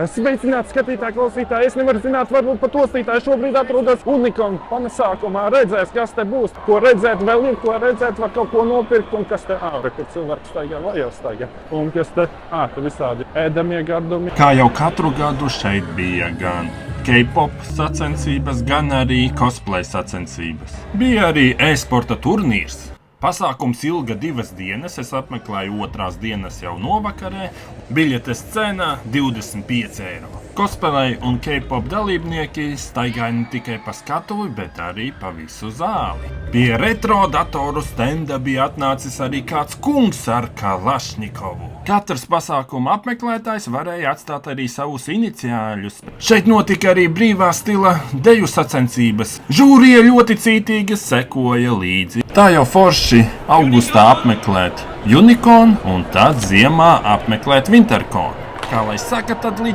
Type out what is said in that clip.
Sveicināti skatītāji, klausītāji. Es nevaru zināt, varbūt pat ostītāji šobrīd atrodas Unikona pasākumā. Redzēs, kas te būs, ko redzēt, vēl ir ko redzēt, var kaut ko nopirkt. Un kas te, kur cilvēks staigā, vai jau staigā. Un kas te, te visādi ēdamie gardumi. Kā jau katru gadu šeit bija gan K-pop sacensības, gan arī cosplay sacensības. Bija arī e-sporta turnīrs. Pasākums ilga 2 dienas, es apmeklēju 2. dienas jau novakarē. Biļetes cena 25 eiro. Cosplay un K-pop dalībnieki staigāja ne tikai pa skatuvi, bet arī pa visu zāli. Pie retro datoru stenda bija atnācis arī kāds kungs ar Kalašņikovu. Katrs pasākuma apmeklētājs varēja atstāt arī savus iniciāļus. Šeit notika arī brīvā stila deju sacensības. Žūrija ļoti cītīgi sekoja līdzi. Tā jau forši augustā apmeklēt Unikonu un tad ziemā apmeklēt Winterconu. Kā lai saka, tad līdz